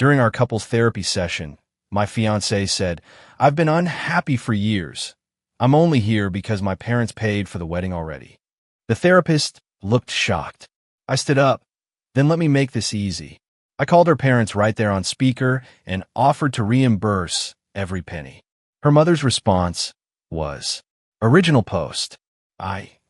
During our couples therapy session, my fiancé said, "I've been unhappy for years. I'm only here because my parents paid for the wedding already." The therapist looked shocked. I stood up. "Then let me make this easy." I called her parents right there on speaker and offered to reimburse every penny. Her mother's response was, "Original post.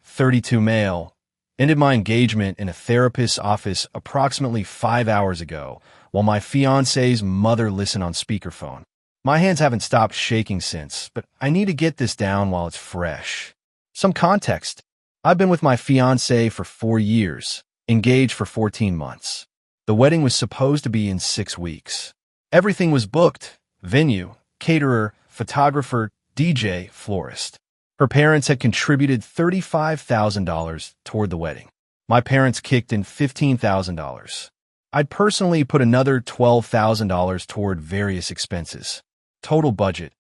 32 male, ended my engagement in a therapist's office approximately 5 hours ago while my fiancé's mother listened on speakerphone. My hands haven't stopped shaking since, but I need to get this down while it's fresh." Some context. I've been with my fiancé for 4 years, engaged for 14 months. The wedding was supposed to be in 6 weeks. Everything was booked: venue, caterer, photographer, DJ, florist. Her parents had contributed $35,000 toward the wedding. My parents kicked in $15,000. I'd personally put another $12,000 toward various expenses. Total budget,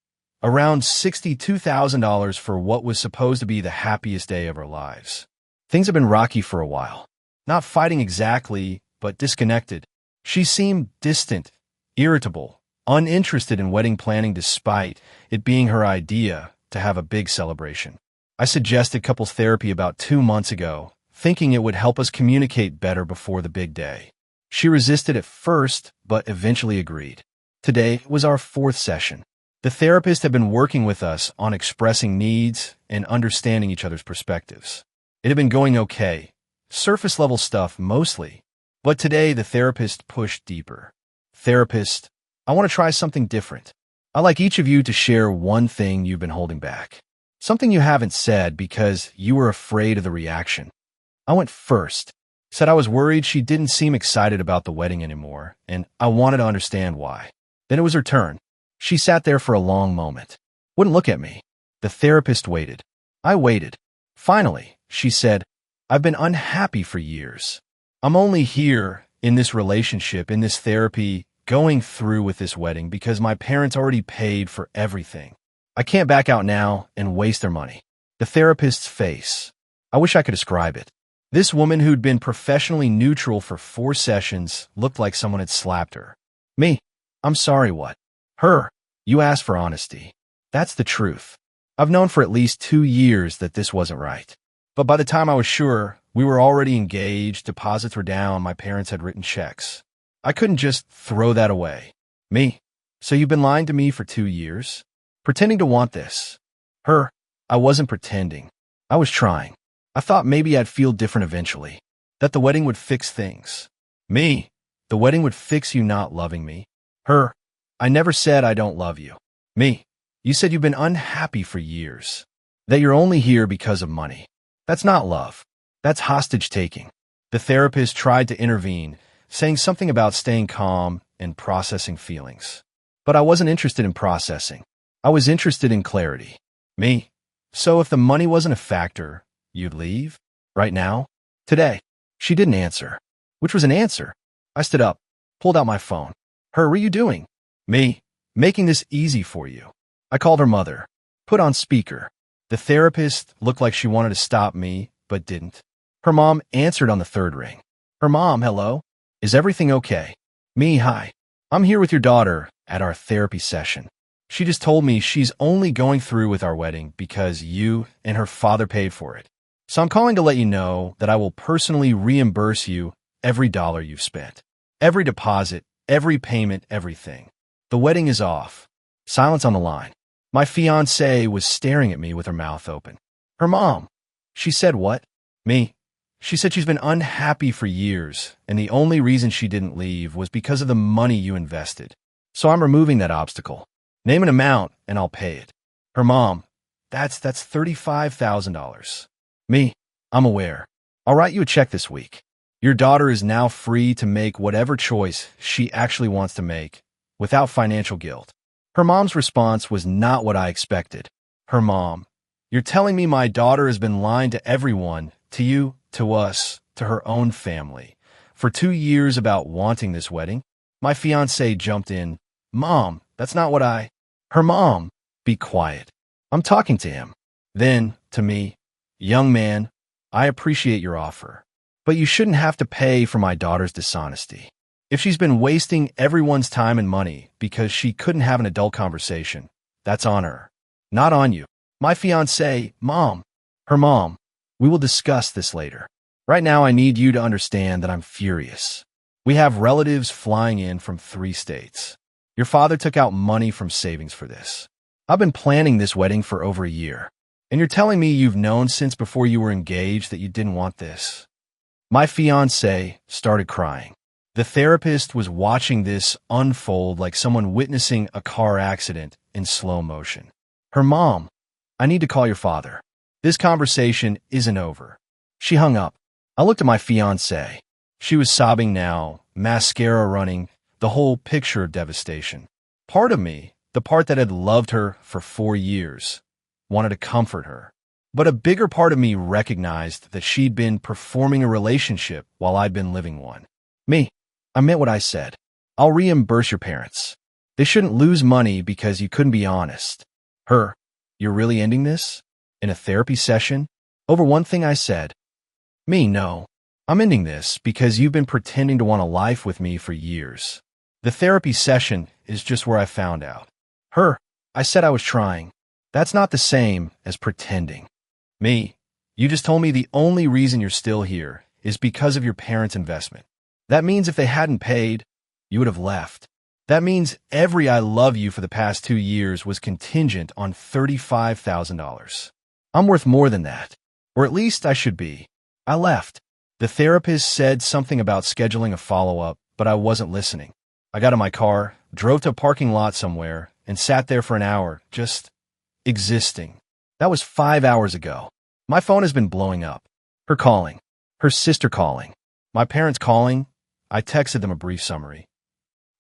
around $62,000 for what was supposed to be the happiest day of our lives. Things have been rocky for a while. Not fighting exactly, but disconnected. She seemed distant, irritable, uninterested in wedding planning despite it being her idea to have a big celebration. I suggested couples therapy about 2 months ago, thinking it would help us communicate better before the big day. She resisted at first, but eventually agreed. Today was our 4th session. The therapist had been working with us on expressing needs and understanding each other's perspectives. It had been going okay, surface-level stuff mostly, but today the therapist pushed deeper. "Therapist, I want to try something different. I'd like each of you to share one thing you've been holding back. Something you haven't said because you were afraid of the reaction." I went first. Said I was worried she didn't seem excited about the wedding anymore, and I wanted to understand why. Then it was her turn. She sat there for a long moment. Wouldn't look at me. The therapist waited. I waited. Finally, she said, "I've been unhappy for years. I'm only here in this relationship, in this therapy, going through with this wedding because my parents already paid for everything. I can't back out now and waste their money." The therapist's face. I wish I could describe it. This woman who'd been professionally neutral for 4 sessions looked like someone had slapped her. Me. "I'm sorry, what?" Her. "You asked for honesty. That's the truth. I've known for at least 2 years that this wasn't right. But by the time I was sure, we were already engaged, deposits were down, my parents had written checks. I couldn't just throw that away." Me. "So you've been lying to me for 2 years? Pretending to want this?" Her. "I wasn't pretending. I was trying. I thought maybe I'd feel different eventually. That the wedding would fix things." Me. "The wedding would fix you not loving me." Her. "I never said I don't love you." Me. "You said you've been unhappy for years. That you're only here because of money. That's not love. That's hostage-taking." The therapist tried to intervene, saying something about staying calm and processing feelings. But I wasn't interested in processing. I was interested in clarity. Me. "So if the money wasn't a factor, you'd leave? Right now? Today?" She didn't answer. Which was an answer. I stood up, pulled out my phone. Her. "What are you doing?" Me. "Making this easy for you." I called her mother. Put on speaker. The therapist looked like she wanted to stop me, but didn't. Her mom answered on the 3rd ring. Her mom. "Hello? Is everything okay?" Me. "Hi. I'm here with your daughter at our therapy session. She just told me she's only going through with our wedding because you and her father paid for it. So I'm calling to let you know that I will personally reimburse you every dollar you've spent. Every deposit, every payment, everything. The wedding is off." Silence on the line. My fiancée was staring at me with her mouth open. Her mom. She said what? Me. She said she's been unhappy for years, and the only reason she didn't leave was because of the money you invested. So I'm removing that obstacle. Name an amount, and I'll pay it. Her mom. That's $35,000. Me. I'm aware. I'll write you a check this week. Your daughter is now free to make whatever choice she actually wants to make, without financial guilt. Her mom's response was not what I expected. Her mom. You're telling me my daughter has been lying to everyone, to you, to us, to her own family, for 2 years about wanting this wedding? My fiancé jumped in. Mom, that's not what I... Her mom. Be quiet. I'm talking to him. Then, to me, young man, I appreciate your offer, but you shouldn't have to pay for my daughter's dishonesty. If she's been wasting everyone's time and money because she couldn't have an adult conversation, that's on her, not on you. My fiancé, Mom, her mom, we will discuss this later. Right now, I need you to understand that I'm furious. We have relatives flying in from 3 states. Your father took out money from savings for this. I've been planning this wedding for over a year, and you're telling me you've known since before you were engaged that you didn't want this. My fiancé started crying. The therapist was watching this unfold like someone witnessing a car accident in slow motion. Her mom, I need to call your father. This conversation isn't over. She hung up. I looked at my fiancée. She was sobbing now, mascara running, the whole picture of devastation. Part of me, the part that had loved her for 4 years, wanted to comfort her. But a bigger part of me recognized that she'd been performing a relationship while I'd been living one. Me, I meant what I said. I'll reimburse your parents. They shouldn't lose money because you couldn't be honest. Her, you're really ending this? In a therapy session? Over one thing I said. Me, no. I'm ending this because you've been pretending to want a life with me for years. The therapy session is just where I found out. Her, I said I was trying. That's not the same as pretending. Me, you just told me the only reason you're still here is because of your parents' investment. That means if they hadn't paid, you would have left. That means every I love you for the past 2 years was contingent on $35,000. I'm worth more than that, or at least I should be. I left. The therapist said something about scheduling a follow-up, but I wasn't listening. I got in my car, drove to a parking lot somewhere, and sat there for an hour, just existing. That was 5 hours ago. My phone has been blowing up. Her calling. Her sister calling. My parents calling. I texted them a brief summary.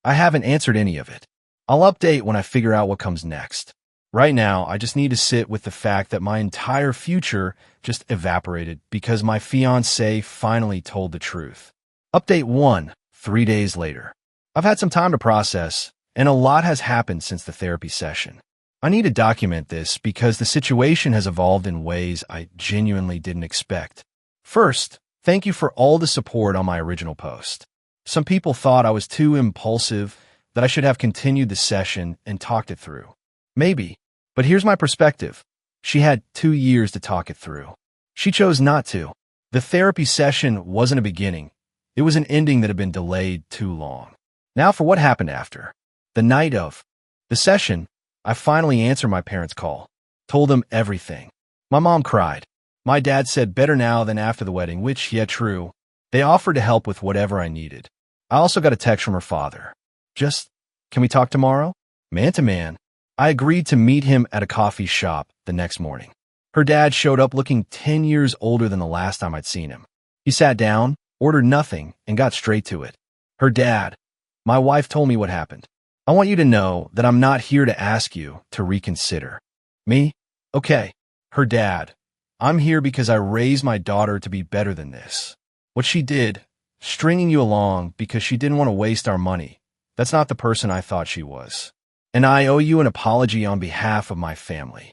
I haven't answered any of it. I'll update when I figure out what comes next. Right now, I just need to sit with the fact that my entire future just evaporated because my fiancé finally told the truth. Update 1, 3 days later. I've had some time to process, and a lot has happened since the therapy session. I need to document this because the situation has evolved in ways I genuinely didn't expect. First, thank you for all the support on my original post. Some people thought I was too impulsive, that I should have continued the session and talked it through. Maybe, but here's my perspective. She had 2 years to talk it through. She chose not to. The therapy session wasn't a beginning. It was an ending that had been delayed too long. Now for what happened after. The night of the session, I finally answered my parents' call, told them everything. My mom cried. My dad said better now than after the wedding, which, yeah, true. They offered to help with whatever I needed. I also got a text from her father. Just, can we talk tomorrow? Man to man. I agreed to meet him at a coffee shop the next morning. Her dad showed up looking 10 years older than the last time I'd seen him. He sat down, ordered nothing, and got straight to it. Her dad, my wife told me what happened. I want you to know that I'm not here to ask you to reconsider. Me? Okay. Her dad, I'm here because I raised my daughter to be better than this. What she did, stringing you along because she didn't want to waste our money, that's not the person I thought she was. And I owe you an apology on behalf of my family.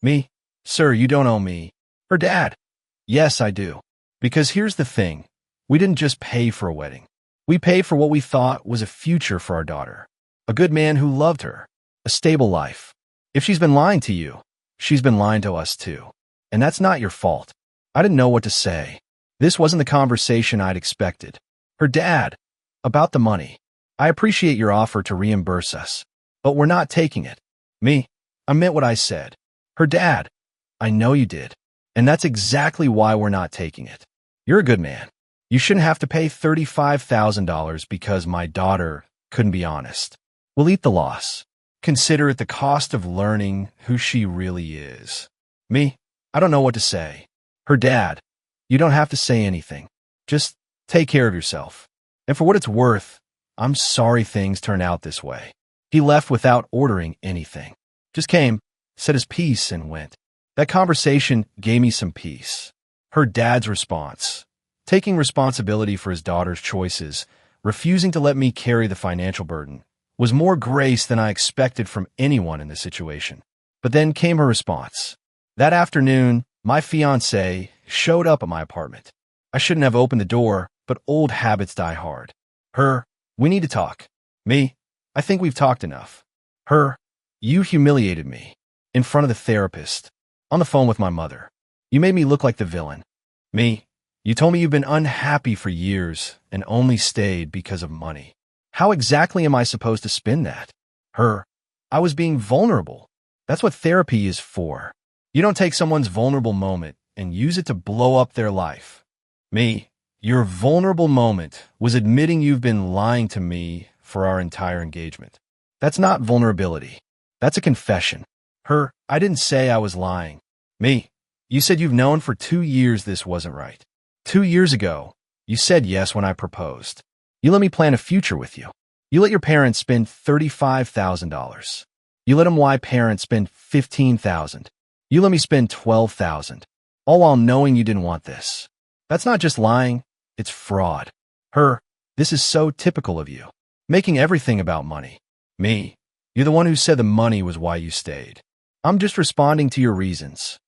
Me? Sir, you don't owe me. Her dad? Yes, I do. Because here's the thing. We didn't just pay for a wedding. We paid for what we thought was a future for our daughter. A good man who loved her. A stable life. If she's been lying to you, she's been lying to us too. And that's not your fault. I didn't know what to say. This wasn't the conversation I'd expected. Her dad, about the money. I appreciate your offer to reimburse us, but we're not taking it. Me, I meant what I said. Her dad, I know you did. And that's exactly why we're not taking it. You're a good man. You shouldn't have to pay $35,000 because my daughter couldn't be honest. We'll eat the loss. Consider it the cost of learning who she really is. Me, I don't know what to say. Her dad, you don't have to say anything. Just take care of yourself. And for what it's worth, I'm sorry things turned out this way. He left without ordering anything. Just came, said his piece, and went. That conversation gave me some peace. Her dad's response, taking responsibility for his daughter's choices, refusing to let me carry the financial burden, was more grace than I expected from anyone in this situation. But then came her response. That afternoon, my fiancé showed up at my apartment. I shouldn't have opened the door, but old habits die hard. Her, We need to talk. Me, I think we've talked enough. Her, you humiliated me. In front of the therapist. On the phone with my mother. You made me look like the villain. Me, you told me you've been unhappy for years and only stayed because of money. How exactly am I supposed to spin that? Her, I was being vulnerable. That's what therapy is for. You don't take someone's vulnerable moment and use it to blow up their life. Me, your vulnerable moment was admitting you've been lying to me for our entire engagement. That's not vulnerability. That's a confession. Her, I didn't say I was lying. Me, you said you've known for 2 years this wasn't right. 2 years ago, you said yes when I proposed. You let me plan a future with you. You let your parents spend $35,000. You let my parents spend $15,000. You let me spend $12,000. All while knowing you didn't want this. That's not just lying, it's fraud. Her, this is so typical of you. Making everything about money. Me, you're the one who said the money was why you stayed. I'm just responding to your reasons.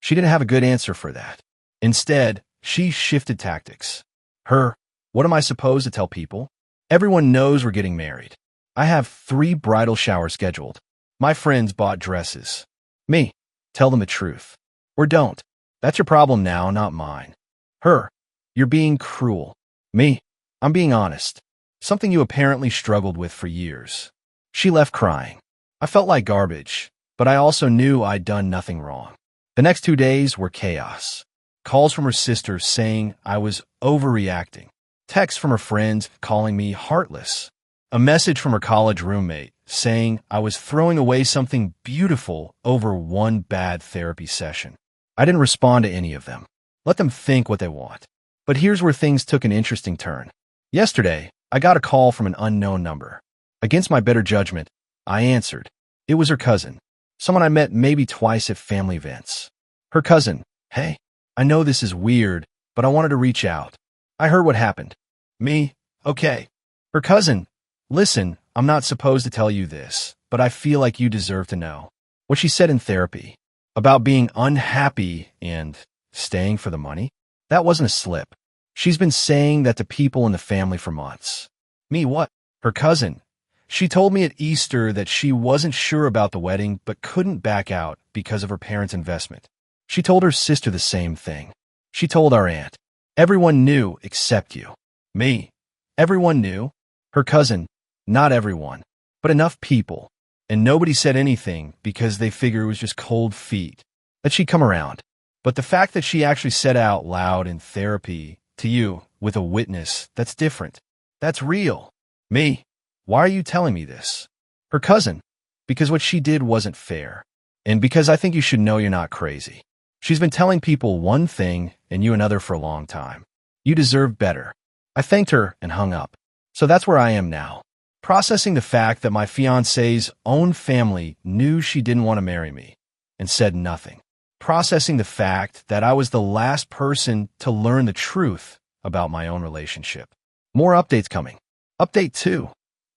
She didn't have a good answer for that. Instead, she shifted tactics. Her, what am I supposed to tell people? Everyone knows we're getting married. I have 3 bridal showers scheduled. My friends bought dresses. Me, tell them the truth. Or don't. That's your problem now, not mine. Her, you're being cruel. Me, I'm being honest. Something you apparently struggled with for years. She left crying. I felt like garbage, but I also knew I'd done nothing wrong. The next 2 days were chaos. Calls from her sister saying I was overreacting. Texts from her friends calling me heartless. A message from her college roommate saying I was throwing away something beautiful over one bad therapy session. I didn't respond to any of them. Let them think what they want. But here's where things took an interesting turn. Yesterday, I got a call from an unknown number. Against my better judgment, I answered. It was her cousin, someone I met maybe twice at family events. Her cousin, hey, I know this is weird, but I wanted to reach out. I heard what happened. Me, okay. Her cousin, listen, I'm not supposed to tell you this, but I feel like you deserve to know. What she said in therapy, about being unhappy and staying for the money, that wasn't a slip. She's been saying that to people in the family for months. Me, what? Her cousin. She told me at Easter that she wasn't sure about the wedding but couldn't back out because of her parents' investment. She told her sister the same thing. She told our aunt. Everyone knew except you. Me. Everyone knew. Her cousin. Not everyone, but enough people. And nobody said anything because they figured it was just cold feet, that she'd come around. But the fact that she actually said out loud in therapy to you with a witness, that's different. That's real. Me. Why are you telling me this? Her cousin. Because what she did wasn't fair. And because I think you should know you're not crazy. She's been telling people one thing and you another for a long time. You deserve better. I thanked her and hung up. So that's where I am now. Processing the fact that my fiancé's own family knew she didn't want to marry me and said nothing. Processing the fact that I was the last person to learn the truth about my own relationship. More updates coming. Update 2.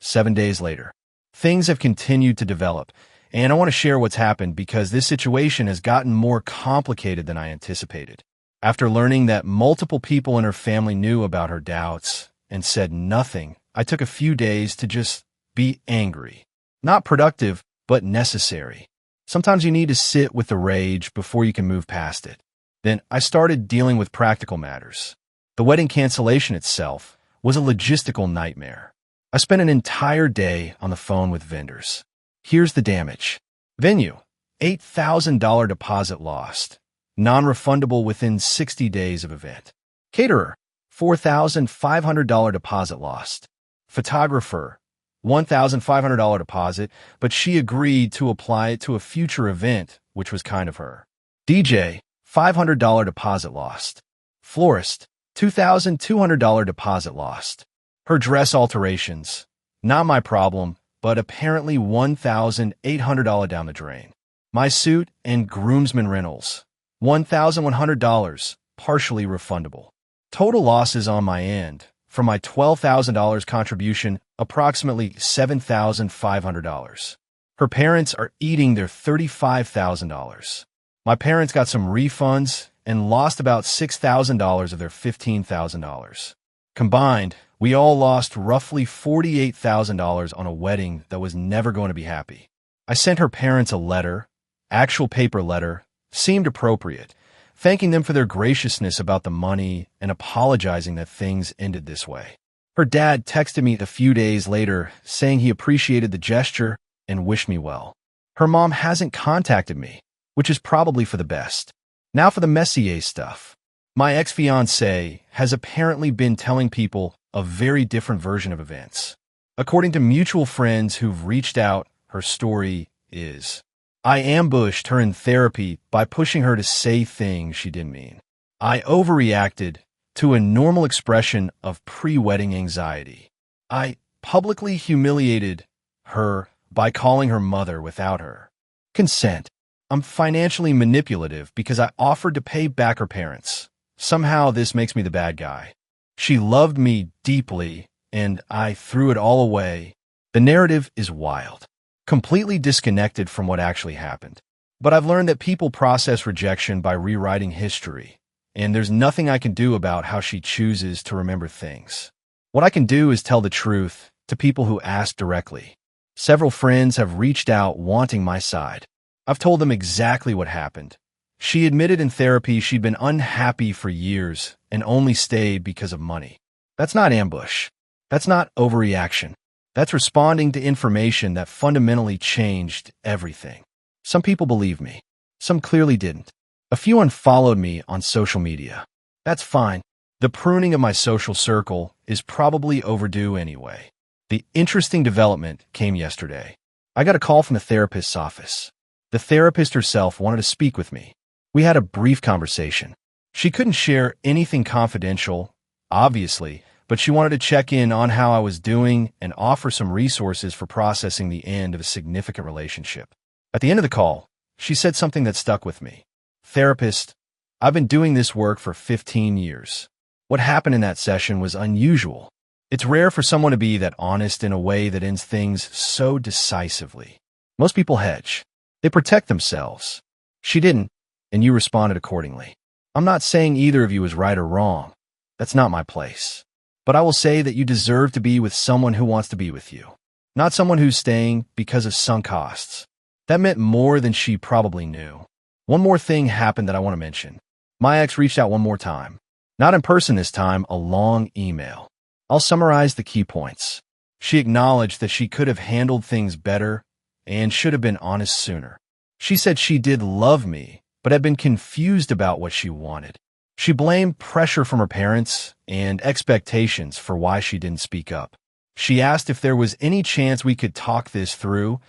7 days later. Things have continued to develop, and I want to share what's happened because this situation has gotten more complicated than I anticipated. After learning that multiple people in her family knew about her doubts and said nothing, I took a few days to just be angry. Not productive, but necessary. Sometimes you need to sit with the rage before you can move past it. Then I started dealing with practical matters. The wedding cancellation itself was a logistical nightmare. I spent an entire day on the phone with vendors. Here's the damage. Venue, $8,000 deposit lost. Non-refundable within 60 days of event. Caterer, $4,500 deposit lost. Photographer, $1,500 deposit, but she agreed to apply it to a future event, which was kind of her. DJ, $500 deposit lost. Florist, $2,200 deposit lost. Her dress alterations, not my problem, but apparently $1,800 down the drain. My suit and groomsmen rentals, $1,100, partially refundable. Total losses on my end, from my $12,000 contribution, approximately $7,500. Her parents are eating their $35,000. My parents got some refunds and lost about $6,000 of their $15,000. Combined, We all lost roughly $48,000 on a wedding that was never going to be happy. I sent her parents a letter, actual paper letter, seemed appropriate, thanking them for their graciousness about the money and apologizing that things ended this way. Her dad texted me a few days later saying he appreciated the gesture and wished me well. Her mom hasn't contacted me, which is probably for the best. Now for the Messier stuff. My ex-fiancé has apparently been telling people a very different version of events. According to mutual friends who've reached out, her story is: I ambushed her in therapy by pushing her to say things she didn't mean. I overreacted to a normal expression of pre-wedding anxiety. I publicly humiliated her by calling her mother without her consent. I'm financially manipulative because I offered to pay back her parents. Somehow this makes me the bad guy. She loved me deeply, and I threw it all away. The narrative is wild, completely disconnected from what actually happened. But I've learned that people process rejection by rewriting history, and there's nothing I can do about how she chooses to remember things. What I can do is tell the truth to people who ask directly. Several friends have reached out wanting my side. I've told them exactly what happened. She admitted in therapy she'd been unhappy for years and only stayed because of money. That's not ambush. That's not overreaction. That's responding to information that fundamentally changed everything. Some people believe me. Some clearly didn't. A few unfollowed me on social media. That's fine. The pruning of my social circle is probably overdue anyway. The interesting development came yesterday. I got a call from the therapist's office. The therapist herself wanted to speak with me. We had a brief conversation. She couldn't share anything confidential, obviously, but she wanted to check in on how I was doing and offer some resources for processing the end of a significant relationship. At the end of the call, she said something that stuck with me. Therapist, I've been doing this work for 15 years. What happened in that session was unusual. It's rare for someone to be that honest in a way that ends things so decisively. Most people hedge. They protect themselves. She didn't, and you responded accordingly. I'm not saying either of you is right or wrong. That's not my place. But I will say that you deserve to be with someone who wants to be with you, not someone who's staying because of sunk costs. That meant more than she probably knew. One more thing happened that I want to mention. My ex reached out one more time. Not in person this time, a long email. I'll summarize the key points. She acknowledged that she could have handled things better and should have been honest sooner. She said she did love me, but had been confused about what she wanted. She blamed pressure from her parents and expectations for why she didn't speak up. She asked if there was any chance we could talk this through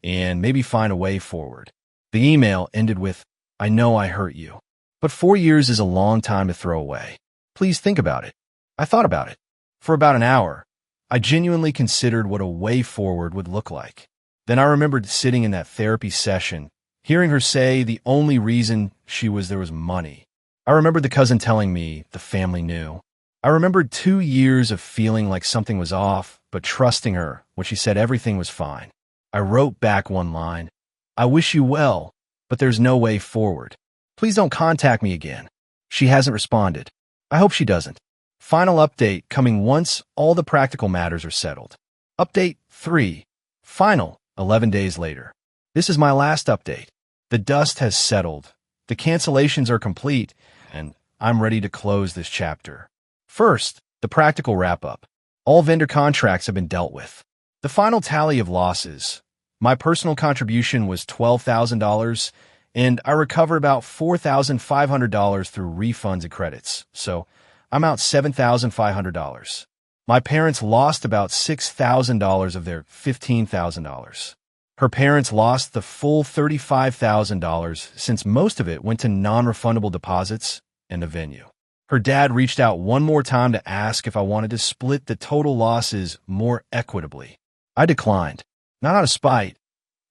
and maybe find a way forward. The email ended with, I know I hurt you, but 4 years is a long time to throw away. Please think about it. I thought about it. For about an hour, I genuinely considered what a way forward would look like. Then I remembered sitting in that therapy session, hearing her say the only reason there was money. I remembered the cousin telling me the family knew. I remembered 2 years of feeling like something was off, but trusting her when she said everything was fine. I wrote back one line. I wish you well, but there's no way forward. Please don't contact me again. She hasn't responded. I hope she doesn't. Final update coming once all the practical matters are settled. Update 3. Final, 11 days later. This is my last update. The dust has settled. The cancellations are complete, and I'm ready to close this chapter. First, the practical wrap-up. All vendor contracts have been dealt with. The final tally of losses. My personal contribution was $12,000, and I recovered about $4,500 through refunds and credits, so I'm out $7,500. My parents lost about $6,000 of their $15,000. Her parents lost the full $35,000 since most of it went to non-refundable deposits and the venue. Her dad reached out one more time to ask if I wanted to split the total losses more equitably. I declined. Not out of spite.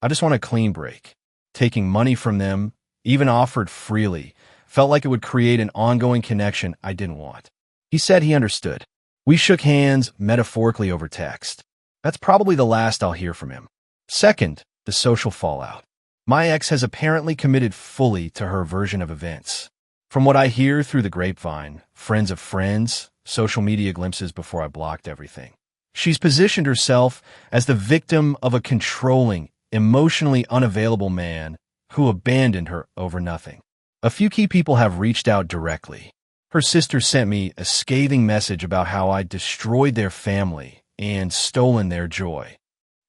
I just want a clean break. Taking money from them, even offered freely, felt like it would create an ongoing connection I didn't want. He said he understood. We shook hands metaphorically over text. That's probably the last I'll hear from him. Second, the social fallout. My ex has apparently committed fully to her version of events. From what I hear through the grapevine, friends of friends, social media glimpses before I blocked everything. She's positioned herself as the victim of a controlling, emotionally unavailable man who abandoned her over nothing. A few key people have reached out directly. Her sister sent me a scathing message about how I destroyed their family and stolen their joy.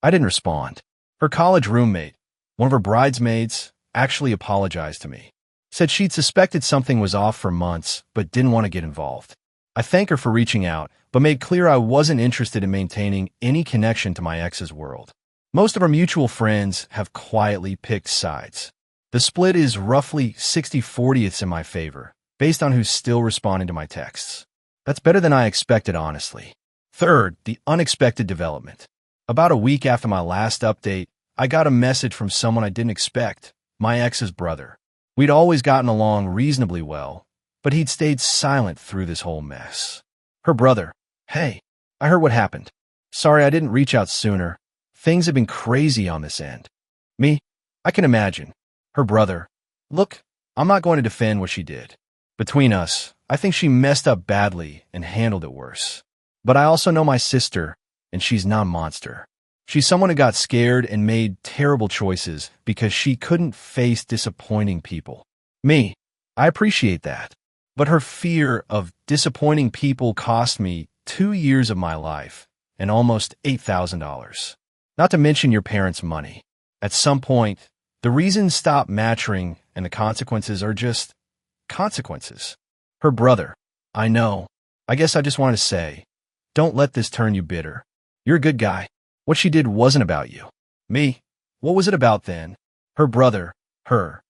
I didn't respond. Her college roommate, one of her bridesmaids, actually apologized to me. Said she'd suspected something was off for months, but didn't want to get involved. I thank her for reaching out, but made clear I wasn't interested in maintaining any connection to my ex's world. Most of our mutual friends have quietly picked sides. The split is roughly 60-40 in my favor, based on who's still responding to my texts. That's better than I expected, honestly. Third, the unexpected development. About a week after my last update, I got a message from someone I didn't expect, my ex's brother. We'd always gotten along reasonably well, but he'd stayed silent through this whole mess. Her brother, "Hey, I heard what happened. Sorry I didn't reach out sooner. Things have been crazy on this end." Me, I can imagine. Her brother, "Look, I'm not going to defend what she did. Between us, I think she messed up badly and handled it worse. But I also know my sister, and she's not a monster. She's someone who got scared and made terrible choices because she couldn't face disappointing people. Me, I appreciate that. But her fear of disappointing people cost me 2 years of my life and almost $8,000. Not to mention your parents' money. At some point, the reasons stop matching and the consequences are just consequences." Her brother, "I know. I guess I just wanted to say, don't let this turn you bitter. You're a good guy. What she did wasn't about you." Me, "What was it about then?" Her brother, her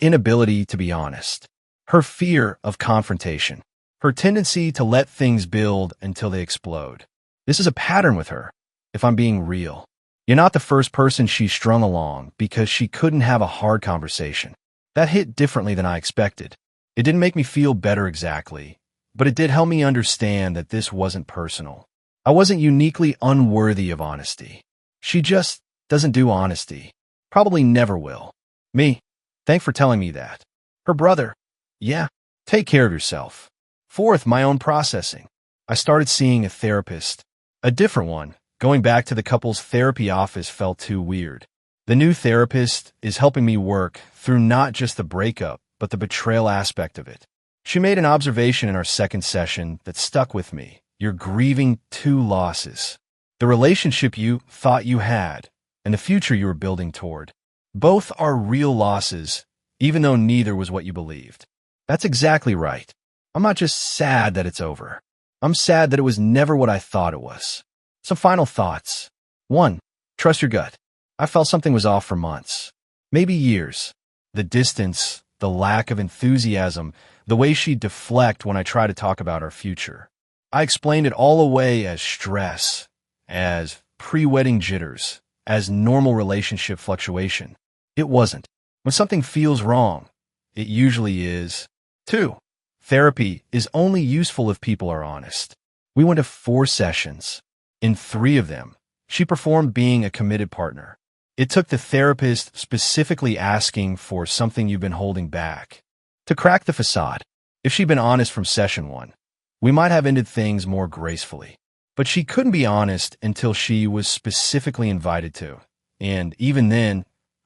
inability to be honest. Her fear of confrontation. Her tendency to let things build until they explode. This is a pattern with her, if I'm being real. You're not the first person she's strung along because she couldn't have a hard conversation. That hit differently than I expected. It didn't make me feel better exactly, but it did help me understand that this wasn't personal. I wasn't uniquely unworthy of honesty. She just doesn't do honesty. Probably never will. Me, thanks for telling me that. Her brother, "Yeah, take care of yourself." Fourth, my own processing. I started seeing a therapist. A different one. Going back to the couple's therapy office felt too weird. The new therapist is helping me work through not just the breakup, but the betrayal aspect of it. She made an observation in our second session that stuck with me. You're grieving 2 losses. The relationship you thought you had and the future you were building toward. Both are real losses, even though neither was what you believed. That's exactly right. I'm not just sad that it's over. I'm sad that it was never what I thought it was. Some final thoughts. 1. Trust your gut. I felt something was off for months, maybe years. The distance, the lack of enthusiasm, the way she'd deflect when I try to talk about our future. I explained it all away as stress, as pre-wedding jitters, as normal relationship fluctuation. It wasn't. When something feels wrong, it usually is. 2. Therapy is only useful if people are honest. We went to 4 sessions. In 3 of them, she performed being a committed partner. It took the therapist specifically asking for something you've been holding back to crack the facade. If she'd been honest from session 1, we might have ended things more gracefully. But she couldn't be honest until she was specifically invited to. And even then,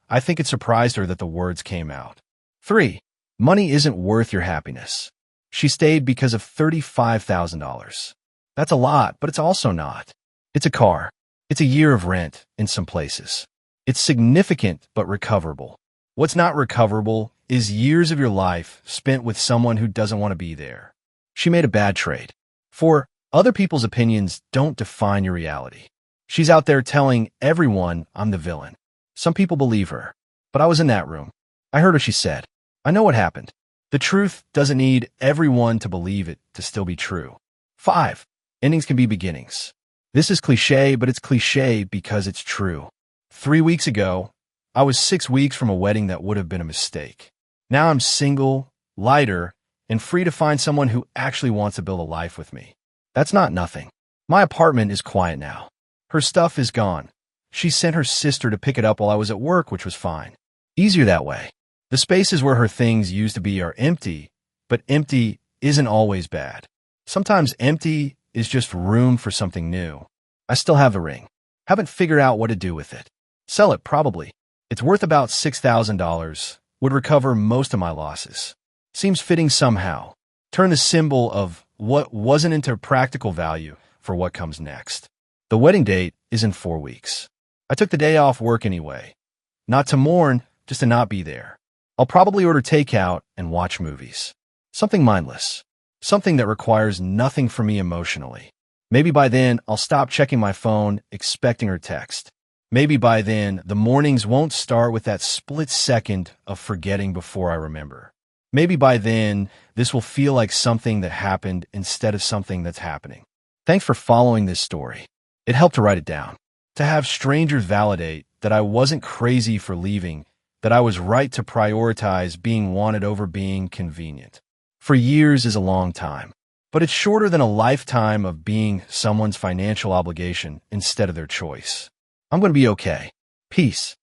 I think it surprised her that the words came out. 3. Money isn't worth your happiness. She stayed because of $35,000. That's a lot, but it's also not. It's a car. It's a year of rent in some places. It's significant but recoverable. What's not recoverable is years of your life spent with someone who doesn't want to be there. She made a bad trade. 4. Other people's opinions don't define your reality. She's out there telling everyone I'm the villain. Some people believe her, but I was in that room. I heard what she said. I know what happened. The truth doesn't need everyone to believe it to still be true. 5. Endings can be beginnings. This is cliche, but it's cliche because it's true. 3 weeks ago, I was 6 weeks from a wedding that would have been a mistake. Now I'm single, lighter, and free to find someone who actually wants to build a life with me. That's not nothing. My apartment is quiet now. Her stuff is gone. She sent her sister to pick it up while I was at work, which was fine. Easier that way. The spaces where her things used to be are empty, but empty isn't always bad. Sometimes empty is just room for something new. I still have the ring. Haven't figured out what to do with it. Sell it, probably. It's worth about $6,000. Would recover most of my losses. Seems fitting somehow. Turn the symbol of what wasn't into practical value for what comes next. The wedding date is in 4 weeks. I took the day off work anyway. Not to mourn, just to not be there. I'll probably order takeout and watch movies. Something mindless. Something that requires nothing from me emotionally. Maybe by then, I'll stop checking my phone, expecting her text. Maybe by then, the mornings won't start with that split second of forgetting before I remember. Maybe by then, this will feel like something that happened instead of something that's happening. Thanks for following this story. It helped to write it down. To have strangers validate that I wasn't crazy for leaving, that I was right to prioritize being wanted over being convenient. For years is a long time, but it's shorter than a lifetime of being someone's financial obligation instead of their choice. I'm going to be okay. Peace.